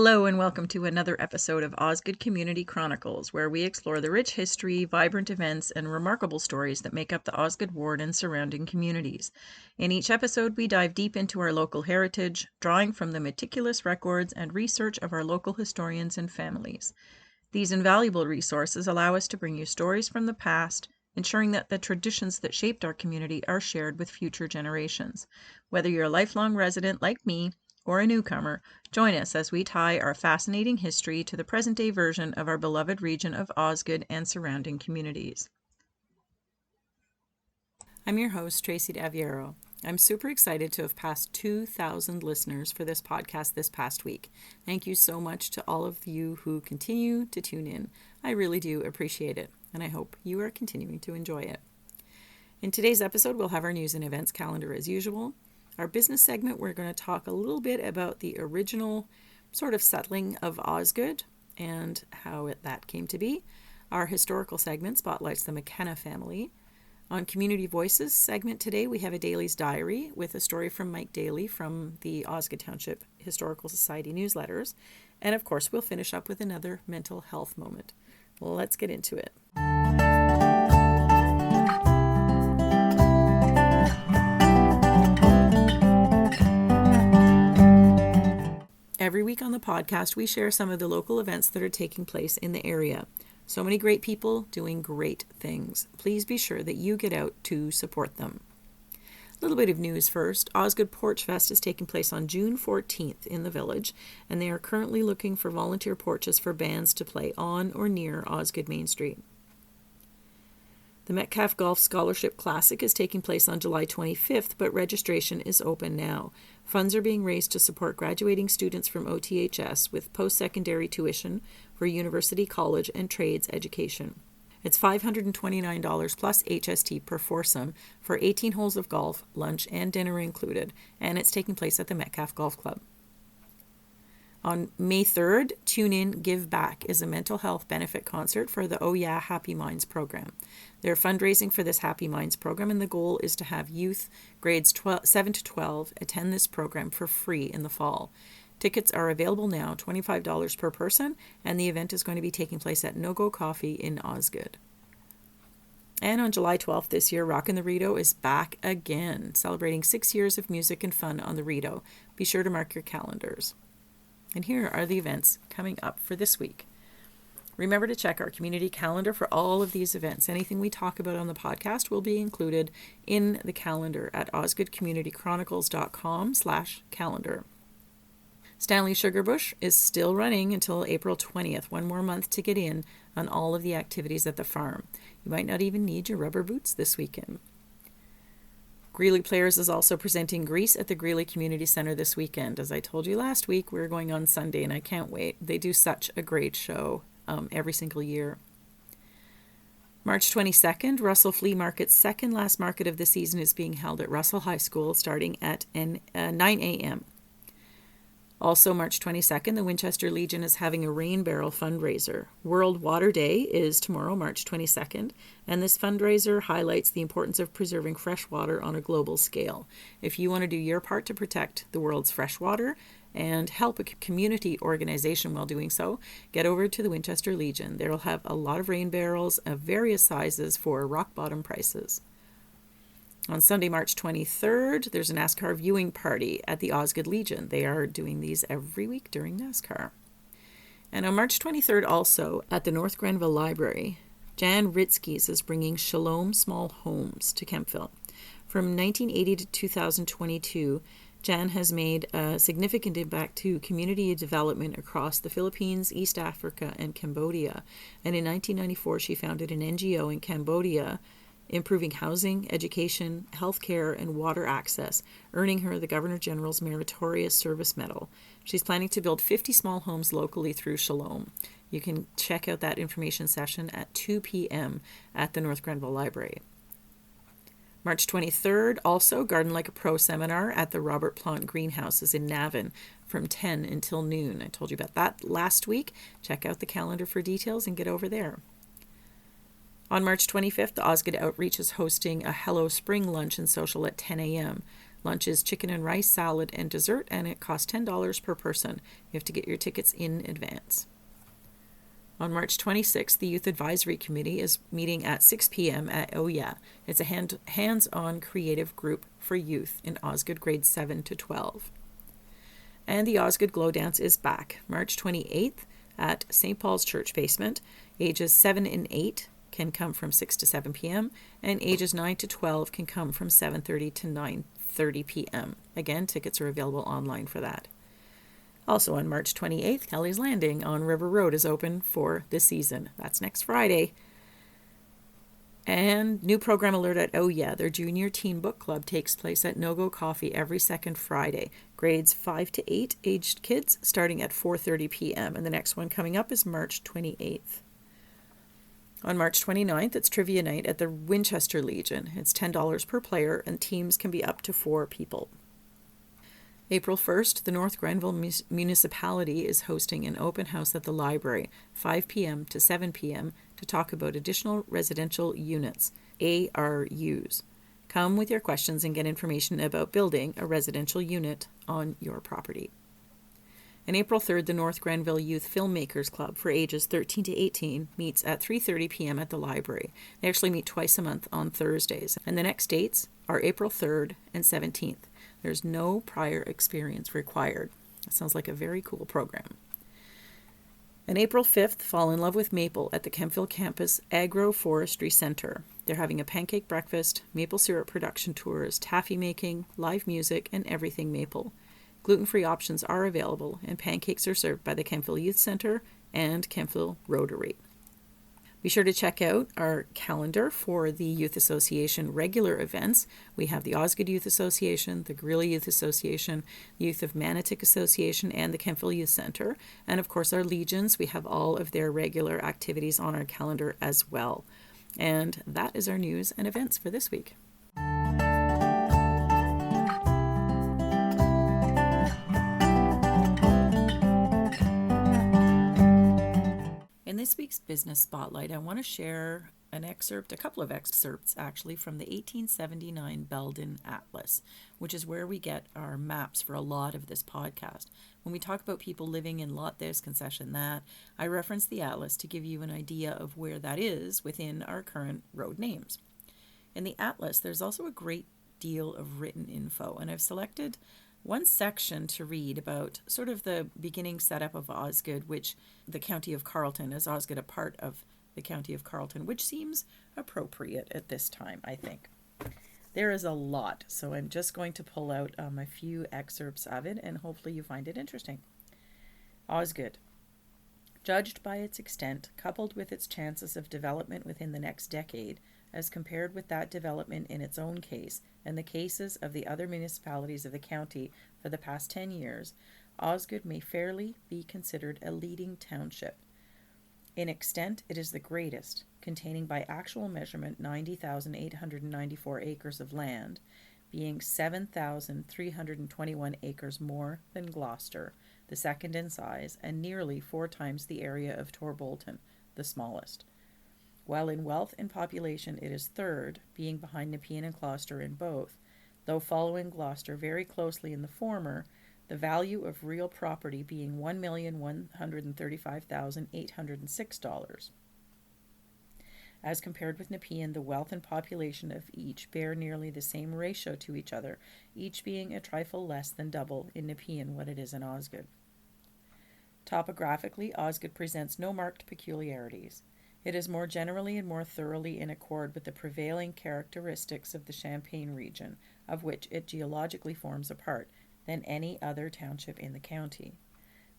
Hello and welcome to another episode of Osgoode Community Chronicles, where we explore the rich history, vibrant events, and remarkable stories that make up the Osgoode ward and surrounding communities. In each episode, we dive deep into our local heritage, drawing from the meticulous records and research of our local historians and families. These invaluable resources allow us to bring you stories from the past, ensuring that the traditions that shaped our community are shared with future generations. Whether you're a lifelong resident like me, or a newcomer, join us as we tie our fascinating history to the present-day version of our beloved region of Osgoode and surrounding communities. I'm your host, Tracy Daviero. I'm super excited to have passed 2,000 listeners for this podcast this past week. Thank you so much to all of you who continue to tune in. I really do appreciate it, and I hope you are continuing to enjoy it. In today's episode, we'll have our news and events calendar as usual. Our business segment, we're going to talk a little bit about the original sort of settling of Osgoode and how that came to be. Our historical segment spotlights the McKenna family. On Community Voices segment today, we have a Daley's Diary with a story from Mike Daley from the Osgoode Township Historical Society newsletters. And of course, we'll finish up with another mental health moment. Let's get into it. Every week on the podcast, we share some of the local events that are taking place in the area. So many great people doing great things. Please be sure that you get out to support them. A little bit of news first. Osgoode Porch Fest is taking place on June 14th in the village, and they are currently looking for volunteer porches for bands to play on or near Osgoode Main Street. The Metcalf Golf Scholarship Classic is taking place on July 25th, but registration is open now. Funds are being raised to support graduating students from OTHS with post-secondary tuition for university, college, and trades education. It's $529 plus HST per foursome for 18 holes of golf, lunch, and dinner included, and it's taking place at the Metcalf Golf Club. On May 3rd, Tune In, Give Back is a mental health benefit concert for the Oh Yeah Happy Minds program. They're fundraising for this Happy Minds program, and the goal is to have youth grades 7 to 12 attend this program for free in the fall. Tickets are available now, $25 per person, and the event is going to be taking place at No Go Coffee in Osgoode. And on July 12th this year, Rockin' the Rideau is back again, celebrating 6 years of music and fun on the Rideau. Be sure to mark your calendars. And here are the events coming up for this week. Remember to check our community calendar for all of these events. Anything we talk about on the podcast will be included in the calendar at osgoodecommunitychronicles.com/calendar. Stanley Sugarbush is still running until April 20th, one more month to get in on all of the activities at the farm. You might not even need your rubber boots this weekend. Greeley Players is also presenting Grease at the Greeley Community Center this weekend. As I told you last week, we're going on Sunday, and I can't wait. They do such a great show every single year. March 22nd, Russell Flea Market's second last market of the season is being held at Russell High School starting at 9 a.m. Also, March 22nd, the Winchester Legion is having a rain barrel fundraiser. World Water Day is tomorrow, March 22nd, and this fundraiser highlights the importance of preserving fresh water on a global scale. If you want to do your part to protect the world's fresh water and help a community organization while doing so, get over to the Winchester Legion. They'll have a lot of rain barrels of various sizes for rock bottom prices. On Sunday, March 23rd, there's a NASCAR viewing party at the Osgoode Legion. They are doing these every week during NASCAR. And on March 23rd also, at the North Grenville Library, Jan Ritzkes is bringing Shalom Small Homes to Kemptville. From 1980 to 2022, Jan has made a significant impact to community development across the Philippines, East Africa, and Cambodia. And in 1994, she founded an NGO in Cambodia improving housing, education, healthcare, and water access, earning her the Governor General's Meritorious Service Medal. She's planning to build 50 small homes locally through Shalom. You can check out that information session at 2 p.m. at the North Grenville Library. March 23rd, also Garden Like a Pro seminar at the Robert Plant Greenhouses in Navan from 10 until noon. I told you about that last week. Check out the calendar for details and get over there. On March 25th, the Osgoode Outreach is hosting a Hello Spring lunch and social at 10 a.m. Lunch is chicken and rice, salad, and dessert, and it costs $10 per person. You have to get your tickets in advance. On March 26th, the Youth Advisory Committee is meeting at 6 p.m. at Oh Yeah. It's a hands-on creative group for youth in Osgoode grades 7 to 12. And the Osgoode Glow Dance is back, March 28th at St. Paul's Church Basement. Ages 7 and 8 can come from 6 to 7 p.m. and ages 9 to 12 can come from 7:30 to 9:30 p.m. Again, tickets are available online for that. Also on March 28th, Kelly's Landing on River Road is open for this season. That's next Friday. And new program alert at Oh Yeah, their junior teen book club takes place at No Go Coffee every second Friday. Grades 5 to 8 aged kids starting at 4:30 p.m. And the next one coming up is March 28th. On March 29th, it's trivia night at the Winchester Legion. It's $10 per player and teams can be up to 4 people. April 1st, the North Grenville Municipality is hosting an open house at the library, 5 p.m. to 7 p.m., to talk about additional residential units, ARUs. Come with your questions and get information about building a residential unit on your property. And April 3rd, the North Grenville Youth Filmmakers Club for ages 13 to 18 meets at 3:30 p.m. at the library. They actually meet twice a month on Thursdays. And the next dates are April 3rd and 17th. There's no prior experience required. That sounds like a very cool program. And April 5th, Fall in Love with Maple at the Kempville Campus Agroforestry Center. They're having a pancake breakfast, maple syrup production tours, taffy making, live music, and everything maple. Gluten-free options are available, and pancakes are served by the Kempville Youth Center and Kempville Rotary. Be sure to check out our calendar for the Youth Association regular events. We have the Osgoode Youth Association, the Greeley Youth Association, the Youth of Manotick Association, and the Kempville Youth Center. And of course our Legions, we have all of their regular activities on our calendar as well. And that is our news and events for this week. In this week's Business Spotlight, I want to share a couple of excerpts actually, from the 1879 Belden Atlas, which is where we get our maps for a lot of this podcast. When we talk about people living in lot this, concession that, I reference the atlas to give you an idea of where that is within our current road names. In the atlas, there's also a great deal of written info, and I've selected one section to read about sort of the beginning setup of Osgoode, which the county of Carleton, is Osgoode a part of the county of Carleton, which seems appropriate at this time, I think. There is a lot, so I'm just going to pull out a few excerpts of it, and hopefully you find it interesting. Osgoode. Judged by its extent, coupled with its chances of development within the next decade, as compared with that development in its own case and the cases of the other municipalities of the county for the past 10 years, Osgoode may fairly be considered a leading township. In extent, it is the greatest, containing by actual measurement 90,894 acres of land, being 7,321 acres more than Gloucester, the second in size, and nearly 4 times the area of Torbolton, the smallest. While in wealth and population it is third, being behind Nepean and Gloucester in both, though following Gloucester very closely in the former, the value of real property being $1,135,806. As compared with Nepean, the wealth and population of each bear nearly the same ratio to each other, each being a trifle less than double in Nepean what it is in Osgoode. Topographically, Osgoode presents no marked peculiarities. It is more generally and more thoroughly in accord with the prevailing characteristics of the Champagne region, of which it geologically forms a part, than any other township in the county.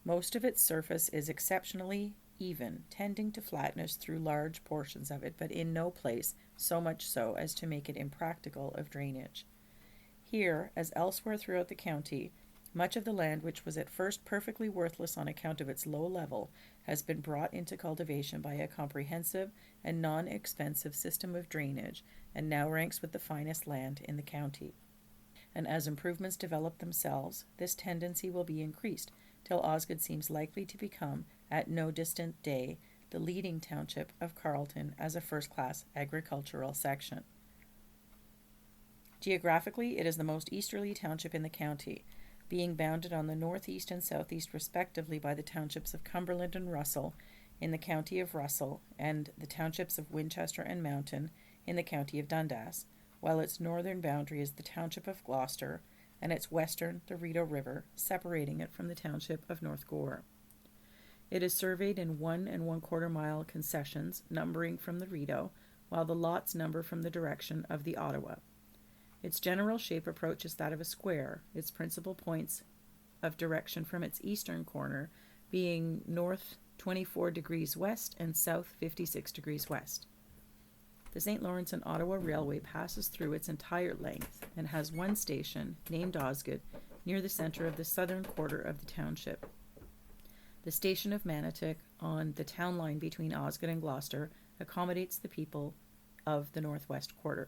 Most of its surface is exceptionally even, tending to flatness through large portions of it, but in no place so much so as to make it impractical of drainage. Here, as elsewhere throughout the county, much of the land which was at first perfectly worthless on account of its low level has been brought into cultivation by a comprehensive and non-expensive system of drainage, and now ranks with the finest land in the county. And as improvements develop themselves, this tendency will be increased, till Osgoode seems likely to become, at no distant day, the leading township of Carleton as a first-class agricultural section. Geographically, it is the most easterly township in the county, being bounded on the northeast and southeast respectively by the townships of Cumberland and Russell in the county of Russell and the townships of Winchester and Mountain in the county of Dundas, while its northern boundary is the township of Gloucester and its western the Rideau River, separating it from the township of North Gore. It is surveyed in 1 1/4 mile concessions, numbering from the Rideau, while the lots number from the direction of the Ottawa. Its general shape approaches that of a square, its principal points of direction from its eastern corner being north 24 degrees west and south 56 degrees west. The St. Lawrence and Ottawa Railway passes through its entire length and has one station, named Osgoode, near the center of the southern quarter of the township. The station of Manotick, on the town line between Osgoode and Gloucester, accommodates the people of the northwest quarter.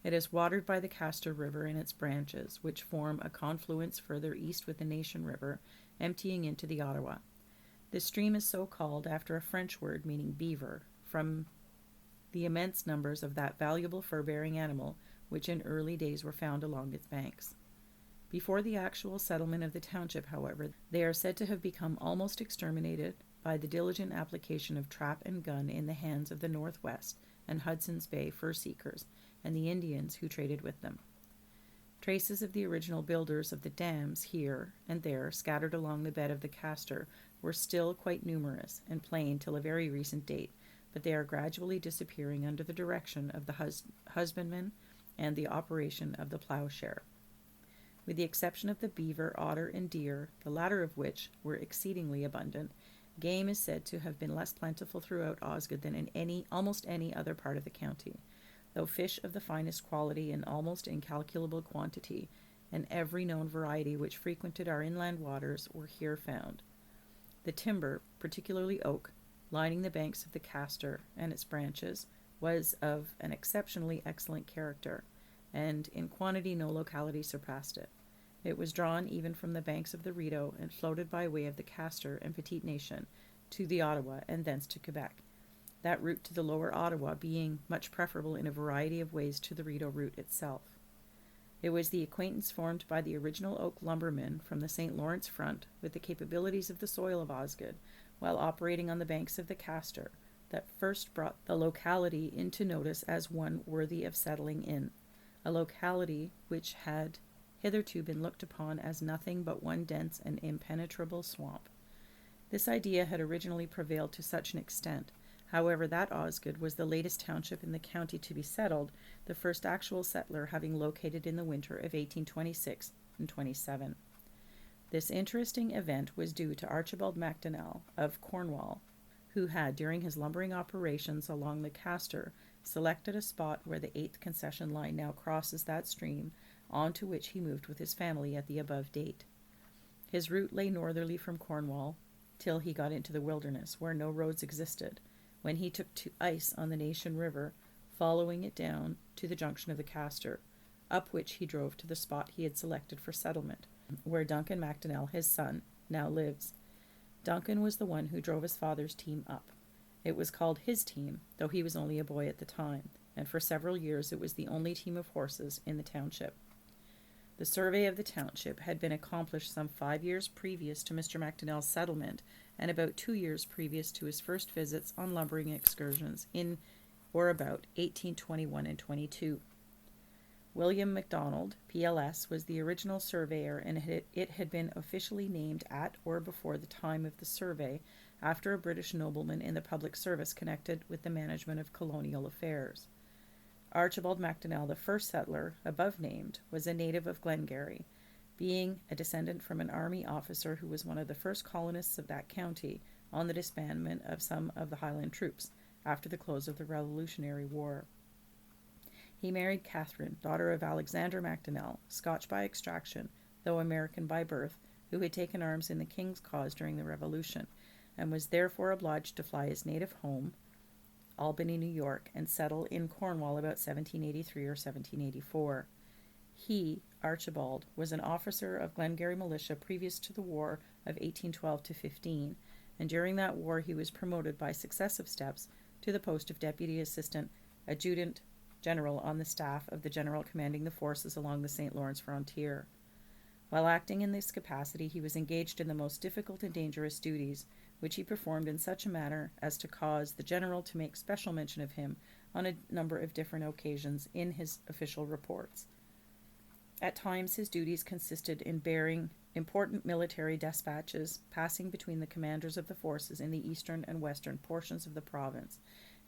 It is watered by the Castor River and its branches, which form a confluence further east with the Nation River, emptying into the Ottawa. This stream is so called after a French word meaning beaver, from the immense numbers of that valuable fur-bearing animal which in early days were found along its banks. Before the actual settlement of the township, however, they are said to have become almost exterminated by the diligent application of trap and gun in the hands of the Northwest and Hudson's Bay fur seekers and the Indians who traded with them. Traces of the original builders of the dams here and there scattered along the bed of the Castor were still quite numerous and plain till a very recent date, but they are gradually disappearing under the direction of the husbandman and the operation of the ploughshare. With the exception of the beaver, otter, and deer, the latter of which were exceedingly abundant, game is said to have been less plentiful throughout Osgoode than in almost any other part of the county, though fish of the finest quality in almost incalculable quantity, and every known variety which frequented our inland waters, were here found. The timber, particularly oak, lining the banks of the Castor and its branches, was of an exceptionally excellent character, and in quantity no locality surpassed it. It was drawn even from the banks of the Rideau and floated by way of the Castor and Petite Nation to the Ottawa and thence to Quebec, that route to the lower Ottawa being much preferable in a variety of ways to the Rideau route itself. It was the acquaintance formed by the original oak lumbermen from the St. Lawrence front with the capabilities of the soil of Osgoode, while operating on the banks of the Castor, that first brought the locality into notice as one worthy of settling in, a locality which had hitherto been looked upon as nothing but one dense and impenetrable swamp. This idea had originally prevailed to such an extent, however, that Osgoode was the latest township in the county to be settled, the first actual settler having located in the winter of 1826 and 27. This interesting event was due to Archibald MacDonnell of Cornwall, who had, during his lumbering operations along the Castor, selected a spot where the 8th concession line now crosses that stream, on to which he moved with his family at the above date. His route lay northerly from Cornwall till he got into the wilderness, where no roads existed, when he took to ice on the Nation River, following it down to the junction of the Castor, up which he drove to the spot he had selected for settlement, where Duncan MacDonnell, his son, now lives. Duncan was the one who drove his father's team up. It was called his team, though he was only a boy at the time, and for several years it was the only team of horses in the township. The survey of the township had been accomplished some 5 years previous to Mr. MacDonnell's settlement, and about 2 years previous to his first visits on lumbering excursions in or about 1821 and 22. William MacDonald, PLS, was the original surveyor, and it had been officially named at or before the time of the survey, after a British nobleman in the public service connected with the management of colonial affairs. Archibald MacDonnell, the first settler, above named, was a native of Glengarry, being a descendant from an army officer who was one of the first colonists of that county on the disbandment of some of the Highland troops after the close of the Revolutionary War. He married Catherine, daughter of Alexander MacDonnell, Scotch by extraction, though American by birth, who had taken arms in the King's cause during the Revolution, and was therefore obliged to fly his native home, Albany, New York, and settle in Cornwall about 1783 or 1784. He, Archibald, was an officer of Glengarry militia previous to the War of 1812-15, and during that war he was promoted by successive steps to the post of Deputy Assistant Adjutant general on the staff of the general commanding the forces along the St. Lawrence frontier. While acting in this capacity, he was engaged in the most difficult and dangerous duties, which he performed in such a manner as to cause the general to make special mention of him on a number of different occasions in his official reports. At times, his duties consisted in bearing important military despatches passing between the commanders of the forces in the eastern and western portions of the province,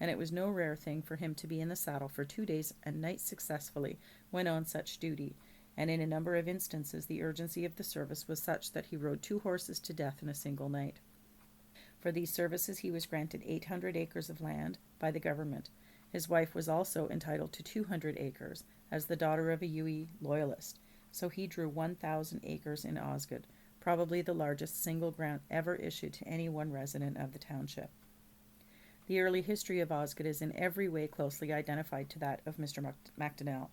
and it was no rare thing for him to be in the saddle for 2 days and nights successfully when on such duty, and in a number of instances the urgency of the service was such that he rode 2 horses to death in a single night. For these services he was granted 800 acres of land by the government. His wife was also entitled to 200 acres, as the daughter of a UE loyalist, so he drew 1,000 acres in Osgoode, probably the largest single grant ever issued to any one resident of the township. The early history of Osgoode is in every way closely identified to that of Mr. MacDonnell.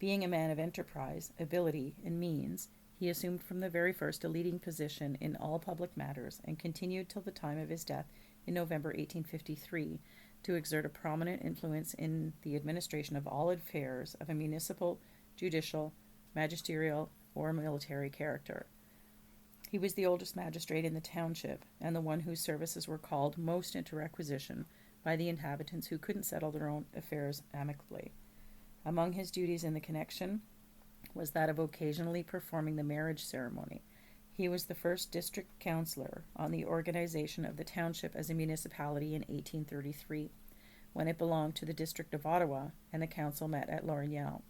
Being a man of enterprise, ability, and means, he assumed from the very first a leading position in all public matters and continued till the time of his death in November 1853 to exert a prominent influence in the administration of all affairs of a municipal, judicial, magisterial, or military character. He was the oldest magistrate in the township, and the one whose services were called most into requisition by the inhabitants who couldn't settle their own affairs amicably. Among his duties in the connection was that of occasionally performing the marriage ceremony. He was the first district councillor on the organization of the township as a municipality in 1833, when it belonged to the district of Ottawa and the council met at Lorneau.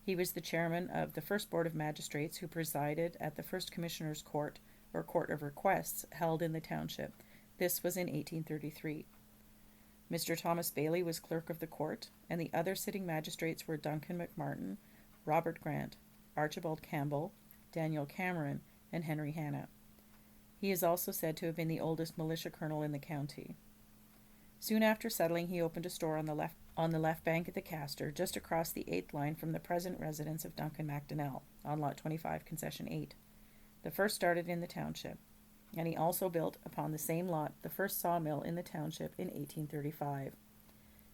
He was the chairman of the first board of magistrates who presided at the first commissioner's court, or court of requests, held in the township. This was in 1833. Mr. Thomas Bailey was clerk of the court, and the other sitting magistrates were Duncan McMartin, Robert Grant, Archibald Campbell, Daniel Cameron, and Henry Hanna. He is also said to have been the oldest militia colonel in the county. Soon after settling, he opened a store on the left bank of the Castor, just across the 8th line from the present residence of Duncan MacDonnell, on Lot 25, Concession 8. The first started in the township, and he also built upon the same lot the first sawmill in the township in 1835.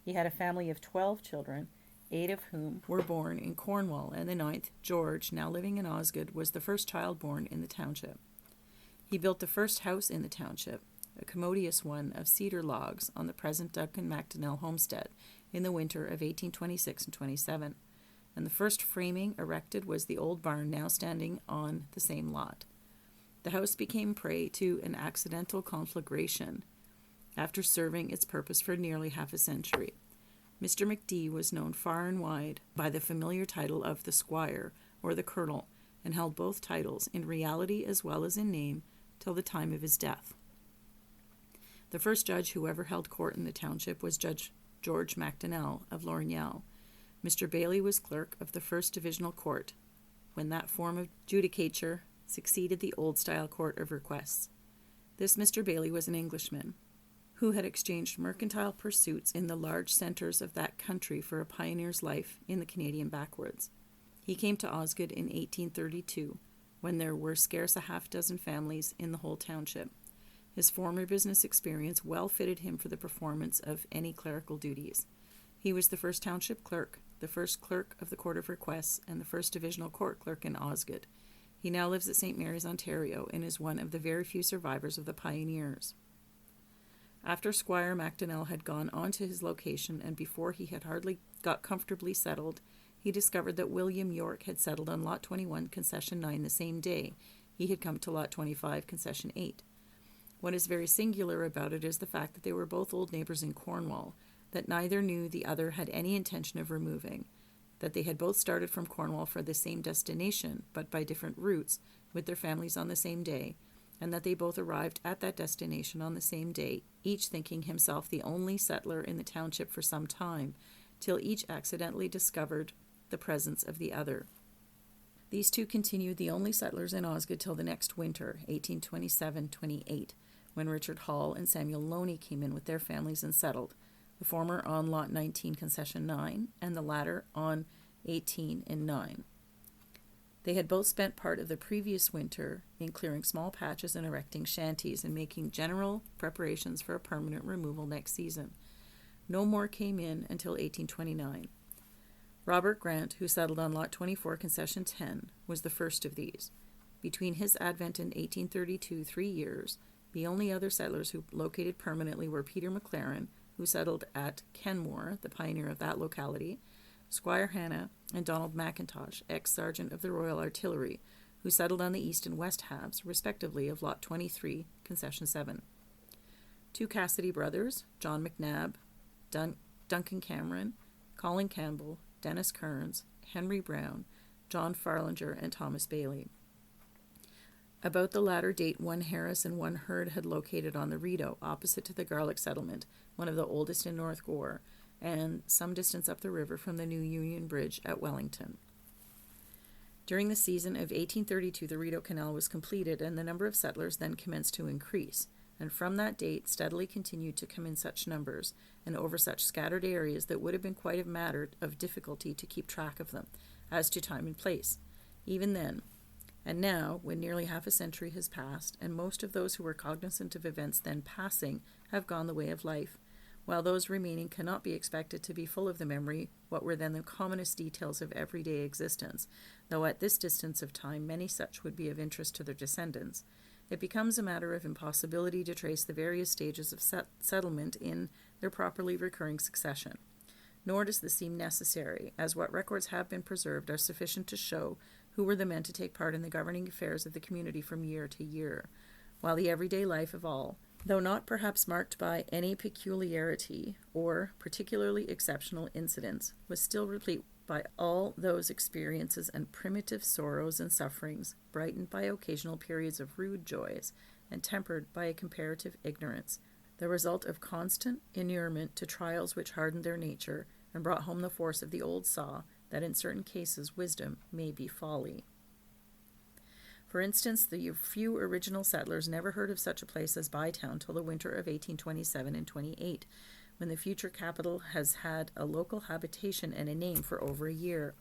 He had a family of 12 children, 8 of whom were born in Cornwall, and the 9th, George, now living in Osgoode, was the first child born in the township. He built the first house in the township, a commodious one of cedar logs on the present Duncan MacDonnell homestead in the winter of 1826 and 27, and the first framing erected was the old barn now standing on the same lot. The house became prey to an accidental conflagration after serving its purpose for nearly half a century. Mr. McD was known far and wide by the familiar title of the Squire or the Colonel, and held both titles in reality as well as in name till the time of his death. The first judge who ever held court in the township was Judge George MacDonnell of Lorneau. Mr. Bailey was clerk of the First Divisional Court, when that form of judicature succeeded the old-style court of requests. This Mr. Bailey was an Englishman, who had exchanged mercantile pursuits in the large centres of that country for a pioneer's life in the Canadian backwoods. He came to Osgoode in 1832, when there were scarce a half-dozen families in the whole township. His former business experience well fitted him for the performance of any clerical duties. He was the first township clerk, the first clerk of the Court of Requests, and the first divisional court clerk in Osgoode. He now lives at St. Mary's, Ontario, and is one of the very few survivors of the pioneers. After Squire MacDonnell had gone on to his location, and before he had hardly got comfortably settled, he discovered that William York had settled on Lot 21, Concession 9 the same day he had come to Lot 25, Concession 8. What is very singular about it is the fact that they were both old neighbors in Cornwall, that neither knew the other had any intention of removing, that they had both started from Cornwall for the same destination, but by different routes, with their families on the same day, and that they both arrived at that destination on the same day, each thinking himself the only settler in the township for some time, till each accidentally discovered the presence of the other. These two continued the only settlers in Osgoode till the next winter, 1827-28, when Richard Hall and Samuel Loney came in with their families and settled, the former on Lot 19, Concession 9, and the latter on 18 and 9. They had both spent part of the previous winter in clearing small patches and erecting shanties and making general preparations for a permanent removal next season. No more came in until 1829. Robert Grant, who settled on Lot 24, Concession 10, was the first of these. Between his advent in 1832, 3 years, the only other settlers who located permanently were Peter McLaren, who settled at Kenmore, the pioneer of that locality, Squire Hannah, and Donald McIntosh, ex-sergeant of the Royal Artillery, who settled on the east and west halves, respectively, of Lot 23, Concession 7. 2 Cassidy brothers, John McNabb, Duncan Cameron, Colin Campbell, Dennis Kearns, Henry Brown, John Farlinger, and Thomas Bailey. About the latter date, 1 Harris and 1 Hurd had located on the Rideau, opposite to the Garlic settlement, one of the oldest in North Gore, and some distance up the river from the new Union Bridge at Wellington. During the season of 1832, the Rideau Canal was completed, and the number of settlers then commenced to increase, and from that date steadily continued to come in such numbers, and over such scattered areas that would have been quite a matter of difficulty to keep track of them, as to time and place, even then. And now, when nearly half a century has passed, and most of those who were cognizant of events then passing have gone the way of life, while those remaining cannot be expected to be full of the memory what were then the commonest details of everyday existence, though at this distance of time many such would be of interest to their descendants, it becomes a matter of impossibility to trace the various stages of settlement in their properly recurring succession. Nor does this seem necessary, as what records have been preserved are sufficient to show who were the men to take part in the governing affairs of the community from year to year, while the everyday life of all, though not perhaps marked by any peculiarity or particularly exceptional incidents, was still replete by all those experiences and primitive sorrows and sufferings, brightened by occasional periods of rude joys, and tempered by a comparative ignorance, the result of constant inurement to trials which hardened their nature and brought home the force of the old saw that in certain cases wisdom may be folly. For instance, the few original settlers never heard of such a place as Bytown till the winter of 1827 and 28, when the future capital has had a local habitation and a name for over a year.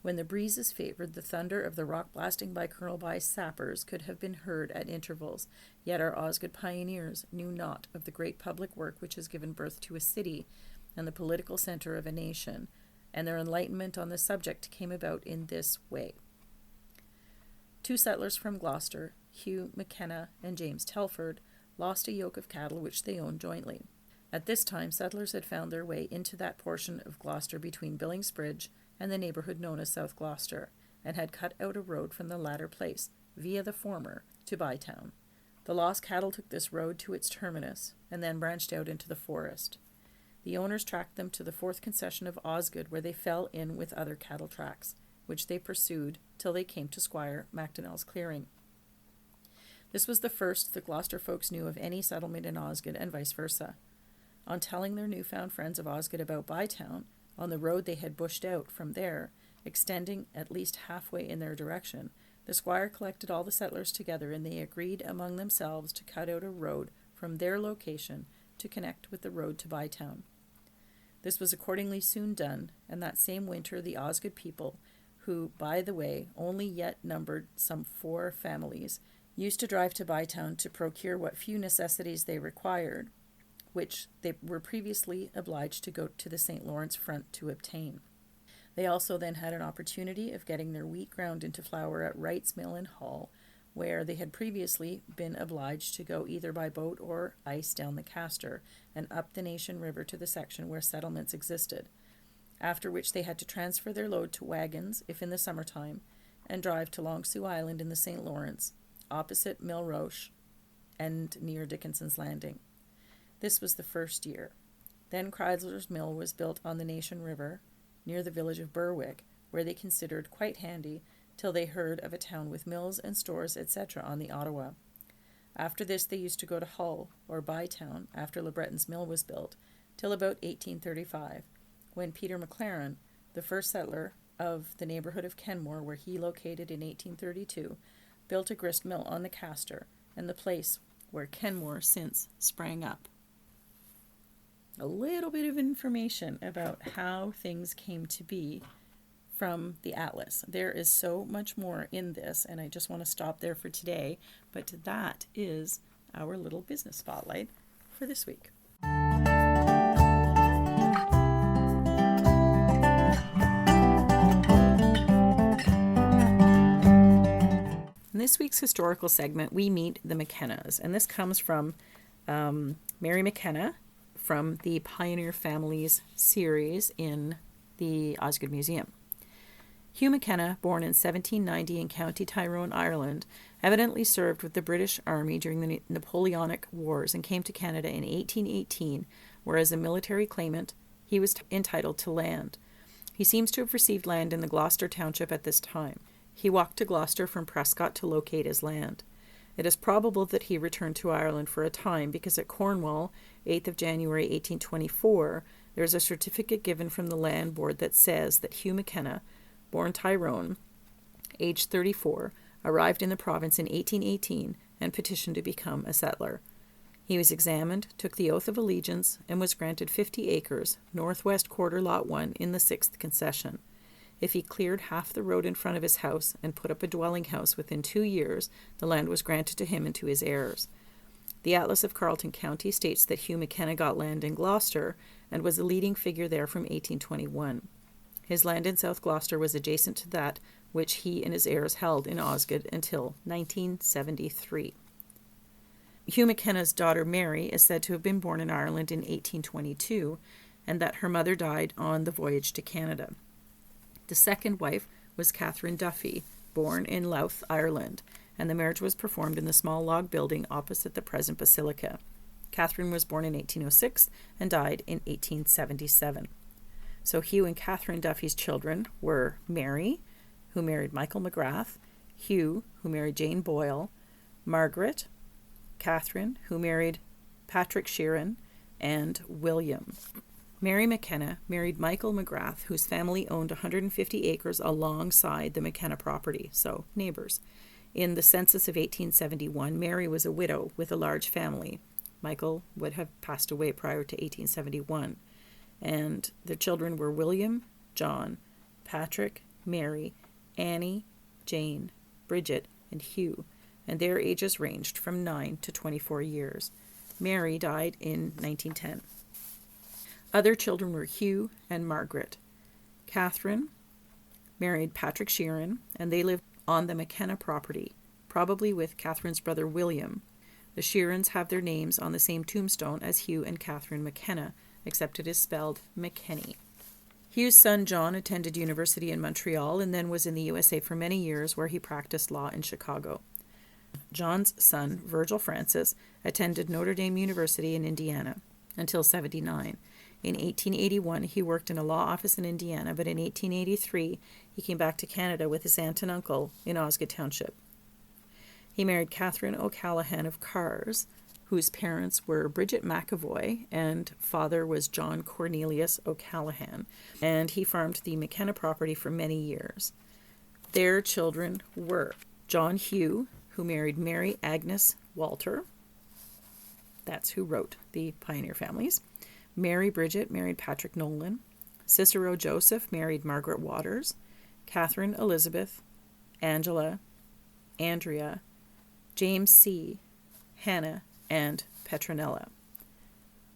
When the breezes favored, the thunder of the rock blasting by Colonel Bye's sappers could have been heard at intervals, yet our Osgoode pioneers knew not of the great public work which has given birth to a city and the political center of a nation, and their enlightenment on the subject came about in this way. 2 settlers from Gloucester, Hugh McKenna and James Telford, lost a yoke of cattle which they owned jointly. At this time, settlers had found their way into that portion of Gloucester between Billingsbridge and the neighbourhood known as South Gloucester, and had cut out a road from the latter place, via the former, to Bytown. The lost cattle took this road to its terminus, and then branched out into the forest. The owners tracked them to the 4th concession of Osgoode, where they fell in with other cattle tracks, which they pursued till they came to Squire Macdonell's clearing. This was the first the Gloucester folks knew of any settlement in Osgoode, and vice versa. On telling their newfound friends of Osgoode about Bytown, on the road they had bushed out from there, extending at least halfway in their direction, the squire collected all the settlers together, and they agreed among themselves to cut out a road from their location to connect with the road to Bytown. This was accordingly soon done, and that same winter the Osgoode people, who, by the way, only yet numbered some 4 families, used to drive to Bytown to procure what few necessities they required, which they were previously obliged to go to the St. Lawrence front to obtain. They also then had an opportunity of getting their wheat ground into flour at Wright's Mill in Hull, where they had previously been obliged to go either by boat or ice down the Castor and up the Nation River to the section where settlements existed, after which they had to transfer their load to wagons, if in the summertime, and drive to Long Sault Island in the St. Lawrence, opposite Millroche and near Dickinson's Landing. This was the first year. Then Chrysler's Mill was built on the Nation River, near the village of Berwick, where they considered quite handy, till they heard of a town with mills and stores, etc. on the Ottawa. After this they used to go to Hull, or Bytown, after Le Breton's Mill was built, till about 1835, when Peter McLaren, the first settler of the neighbourhood of Kenmore, where he located in 1832, built a grist mill on the Castor, and the place where Kenmore since sprang up. A little bit of information about how things came to be from the Atlas. There is so much more in this, and I just want to stop there for today, but that is our little business spotlight for this week. this week's historical segment, we meet the McKennas, and this comes from Mary McKenna from the Pioneer Families series in the Osgoode Museum. Hugh McKenna, born in 1790 in County Tyrone, Ireland, evidently served with the British Army during the Napoleonic Wars and came to Canada in 1818, where as a military claimant, he was entitled to land. He seems to have received land in the Gloucester Township at this time. He walked to Gloucester from Prescott to locate his land. It is probable that he returned to Ireland for a time because at Cornwall, 8th of January 1824, there is a certificate given from the Land Board that says that Hugh McKenna, born Tyrone, aged 34, arrived in the province in 1818 and petitioned to become a settler. He was examined, took the oath of allegiance, and was granted 50 acres, northwest quarter lot 1 in the 6th concession. If he cleared half the road in front of his house and put up a dwelling house within 2 years, the land was granted to him and to his heirs. The Atlas of Carleton County states that Hugh McKenna got land in Gloucester and was a leading figure there from 1821. His land in South Gloucester was adjacent to that which he and his heirs held in Osgoode until 1973. Hugh McKenna's daughter Mary is said to have been born in Ireland in 1822, and that her mother died on the voyage to Canada. The second wife was Catherine Duffy, born in Louth, Ireland, and the marriage was performed in the small log building opposite the present basilica. Catherine was born in 1806 and died in 1877. So Hugh and Catherine Duffy's children were Mary, who married Michael McGrath, Hugh, who married Jane Boyle, Margaret, Catherine, who married Patrick Sheeran, and William. Mary McKenna married Michael McGrath, whose family owned 150 acres alongside the McKenna property, so neighbors. In the census of 1871, Mary was a widow with a large family. Michael would have passed away prior to 1871. And their children were William, John, Patrick, Mary, Annie, Jane, Bridget, and Hugh, and their ages ranged from 9 to 24 years. Mary died in 1910. Other children were Hugh and Margaret. Catherine married Patrick Sheeran, and they lived on the McKenna property, probably with Catherine's brother William. The Sheerans have their names on the same tombstone as Hugh and Catherine McKenna, except it is spelled McKenney. Hugh's son John attended university in Montreal and then was in the USA for many years, where he practiced law in Chicago. John's son, Virgil Francis, attended Notre Dame University in Indiana until 79. In 1881, he worked in a law office in Indiana, but in 1883, he came back to Canada with his aunt and uncle in Osgoode Township. He married Catherine O'Callaghan of Cars, whose parents were Bridget McAvoy and father was John Cornelius O'Callaghan, and he farmed the McKenna property for many years. Their children were John Hugh, who married Mary Agnes Walter. That's who wrote the Pioneer Families. Mary Bridget married Patrick Nolan. Cicero Joseph married Margaret Waters. Catherine Elizabeth, Angela, Andrea, James C., Hannah, and Petronella.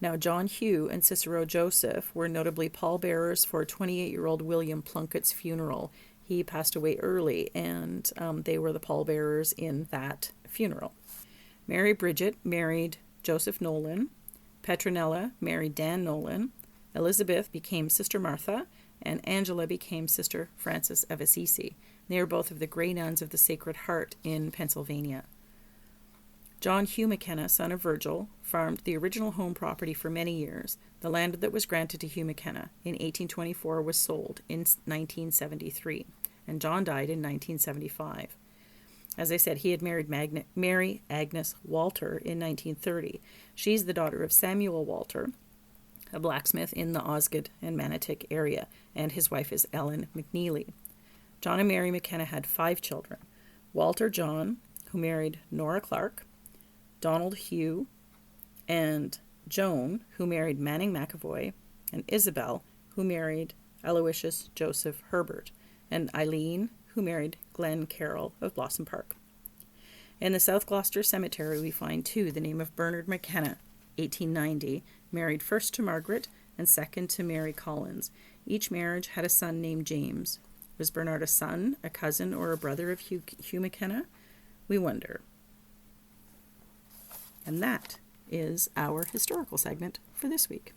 Now, John Hugh and Cicero Joseph were notably pallbearers for 28-year-old William Plunkett's funeral. He passed away early, and they were the pallbearers in that funeral. Mary Bridget married Joseph Nolan. Petronella married Dan Nolan. Elizabeth became Sister Martha, and Angela became Sister Frances of Assisi. They are both of the Grey Nuns of the Sacred Heart in Pennsylvania. John Hugh McKenna, son of Virgil, farmed the original home property for many years. The land that was granted to Hugh McKenna in 1824 was sold in 1973, and John died in 1975. As I said, he had married Mary Agnes Walter in 1930. She's the daughter of Samuel Walter, a blacksmith in the Osgoode and Manotick area, and his wife is Ellen McNeely. John and Mary McKenna had 5 children. Walter John, who married Nora Clark, Donald Hugh, and Joan, who married Manning McAvoy, and Isabel, who married Aloysius Joseph Herbert, and Eileen, who married Glenn Carroll of Blossom Park. In the South Gloucester Cemetery, we find too the name of Bernard McKenna, 1890, married first to Margaret and second to Mary Collins. Each marriage had a son named James. Was Bernard a son, a cousin, or a brother of Hugh McKenna? we wonder. And that is our historical segment for this week.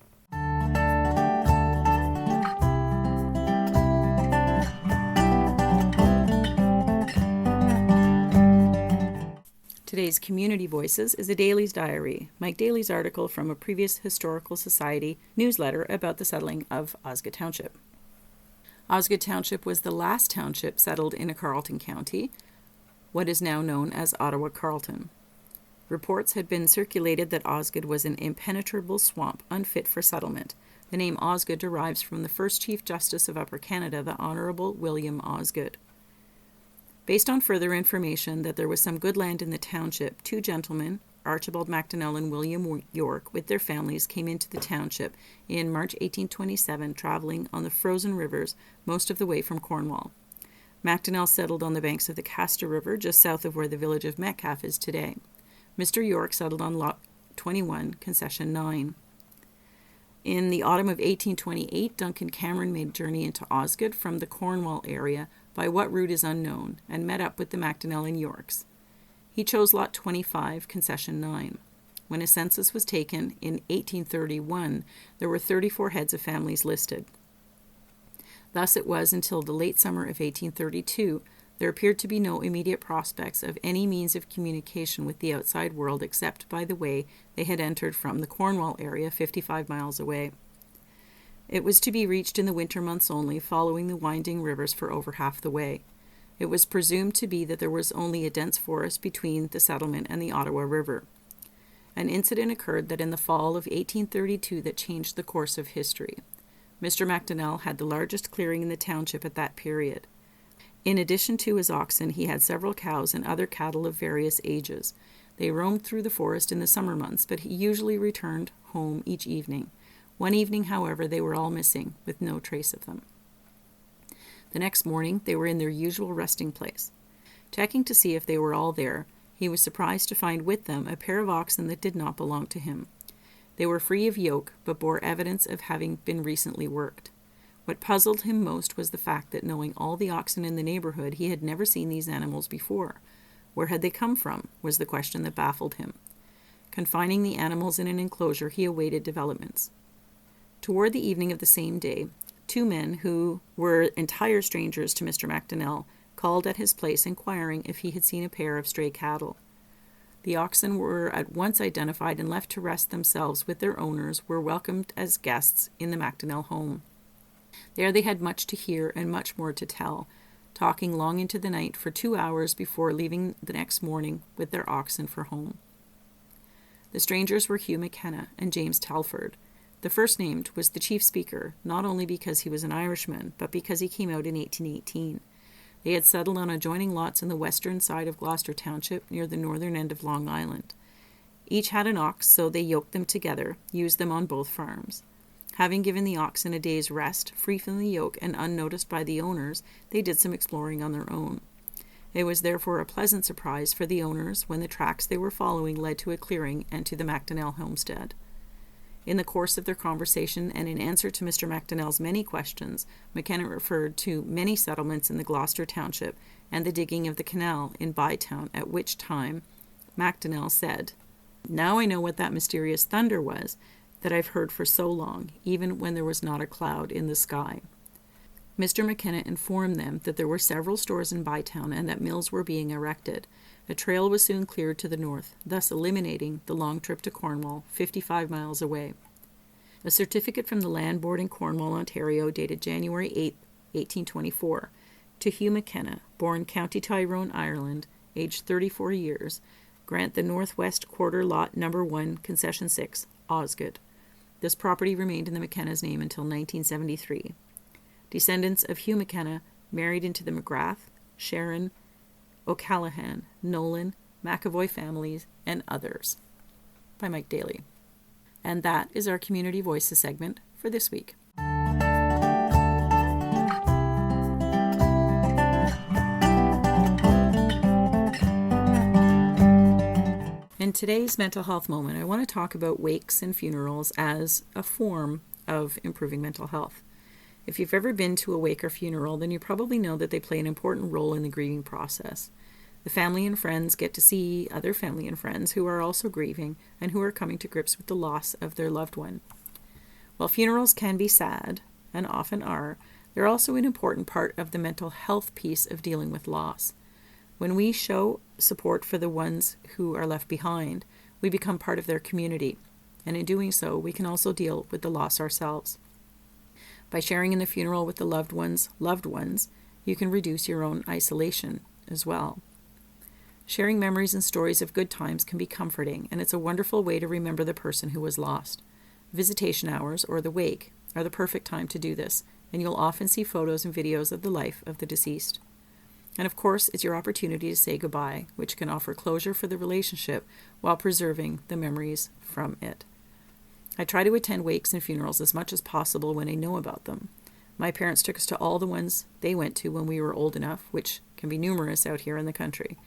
Today's Community Voices is a Daley's Diary, Mike Daley's article from a previous Historical Society newsletter about the settling of Osgoode Township. Osgoode Township was the last township settled in a Carleton county, what is now known as Ottawa Carleton. Reports had been circulated that Osgoode was an impenetrable swamp unfit for settlement. The name Osgoode derives from the first Chief Justice of Upper Canada, the Honourable William Osgoode. Based on further information that there was some good land in the township, two gentlemen, Archibald MacDonnell and William York, with their families came into the township in March 1827, travelling on the frozen rivers most of the way from Cornwall. MacDonnell settled on the banks of the Castor River, just south of where the village of Metcalfe is today. Mr. York settled on Lot 21, Concession 9. In the autumn of 1828, Duncan Cameron made a journey into Osgoode from the Cornwall area by what route is unknown, and met up with the MacDonnell and Yorks. He chose Lot 25, Concession 9. When a census was taken in 1831, there were 34 heads of families listed. Thus it was until the late summer of 1832 there appeared to be no immediate prospects of any means of communication with the outside world except by the way they had entered from the Cornwall area 55 miles away. It was to be reached in the winter months only, following the winding rivers for over half the way. It was presumed to be that there was only a dense forest between the settlement and the Ottawa River. An incident occurred that in the fall of 1832 that changed the course of history. Mr. MacDonnell had the largest clearing in the township at that period. In addition to his oxen, he had several cows and other cattle of various ages. They roamed through the forest in the summer months, but he usually returned home each evening. One evening, however, they were all missing, with no trace of them. The next morning, they were in their usual resting place. Checking to see if they were all there, he was surprised to find with them a pair of oxen that did not belong to him. They were free of yoke, but bore evidence of having been recently worked. What puzzled him most was the fact that, knowing all the oxen in the neighborhood, he had never seen these animals before. Where had they come from, was the question that baffled him. Confining the animals in an enclosure, he awaited developments. Toward the evening of the same day, two men, who were entire strangers to Mr. MacDonnell, called at his place inquiring if he had seen a pair of stray cattle. The oxen were at once identified and left to rest themselves with their owners, were welcomed as guests in the MacDonnell home. There they had much to hear and much more to tell, talking long into the night for 2 hours before leaving the next morning with their oxen for home. The strangers were Hugh McKenna and James Telford. The first named was the chief speaker, not only because he was an Irishman, but because he came out in 1818. They had settled on adjoining lots in the western side of Gloucester Township, near the northern end of Long Island. Each had an ox, so they yoked them together, used them on both farms. Having given the oxen a day's rest, free from the yoke and unnoticed by the owners, they did some exploring on their own. It was therefore a pleasant surprise for the owners when the tracks they were following led to a clearing and to the MacDonnell homestead. In the course of their conversation and in answer to Mr. MacDonnell's many questions, McKenna referred to many settlements in the Gloucester Township and the digging of the canal in Bytown, at which time MacDonnell said, "Now I know what that mysterious thunder was that I've heard for so long, even when there was not a cloud in the sky." Mr. McKenna informed them that there were several stores in Bytown and that mills were being erected. A trail was soon cleared to the north, thus eliminating the long trip to Cornwall, 55 miles away. A certificate from the Land Board in Cornwall, Ontario, dated January 8, 1824, to Hugh McKenna, born County Tyrone, Ireland, aged 34 years, grant the northwest quarter lot number 1, concession 6, Osgoode. This property remained in the McKenna's name until 1973. Descendants of Hugh McKenna married into the McGrath, Sharon, O'Callaghan, Nolan, McAvoy families, and others. By Mike Daley. And that is our Community Voices segment for this week. In today's mental health moment, I want to talk about wakes and funerals as a form of improving mental health. If you've ever been to a wake or funeral, then you probably know that they play an important role in the grieving process. The family and friends get to see other family and friends who are also grieving and who are coming to grips with the loss of their loved one. While funerals can be sad, and often are, they're also an important part of the mental health piece of dealing with loss. When we show support for the ones who are left behind, we become part of their community, and in doing so, we can also deal with the loss ourselves. By sharing in the funeral with the loved ones, you can reduce your own isolation as well. Sharing memories and stories of good times can be comforting, and it's a wonderful way to remember the person who was lost. Visitation hours, or the wake, are the perfect time to do this, and you'll often see photos and videos of the life of the deceased. And of course, it's your opportunity to say goodbye, which can offer closure for the relationship while preserving the memories from it. I try to attend wakes and funerals as much as possible when I know about them. My parents took us to all the ones they went to when we were old enough, which can be numerous out here in the country.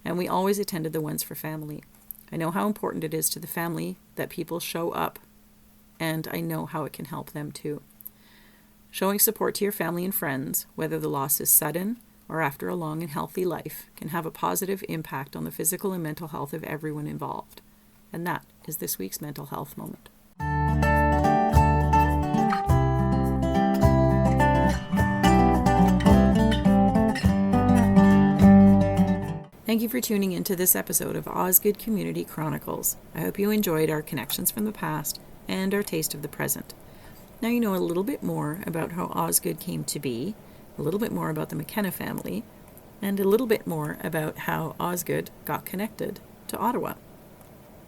And we always attended the ones for family. I know how important it is to the family that people show up, and I know how it can help them too. Showing support to your family and friends, whether the loss is sudden or after a long and healthy life, can have a positive impact on the physical and mental health of everyone involved. And that is this week's Mental Health Moment. Thank you for tuning into this episode of Osgoode Community Chronicles. I hope you enjoyed our connections from the past and our taste of the present. Now you know a little bit more about how Osgoode came to be, a little bit more about the McKenna family, and a little bit more about how Osgoode got connected to Ottawa.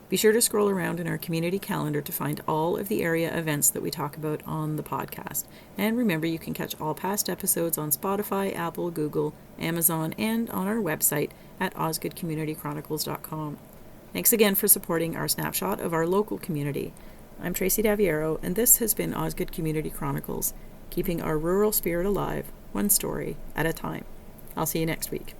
Be sure to scroll around in our community calendar to find all of the area events that we talk about on the podcast. And remember, you can catch all past episodes on Spotify, Apple, Google, Amazon, and on our website at osgoodecommunitychronicles.com. Thanks again for supporting our snapshot of our local community. I'm Tracy Daviero, and this has been Osgoode Community Chronicles, keeping our rural spirit alive, one story at a time. I'll see you next week.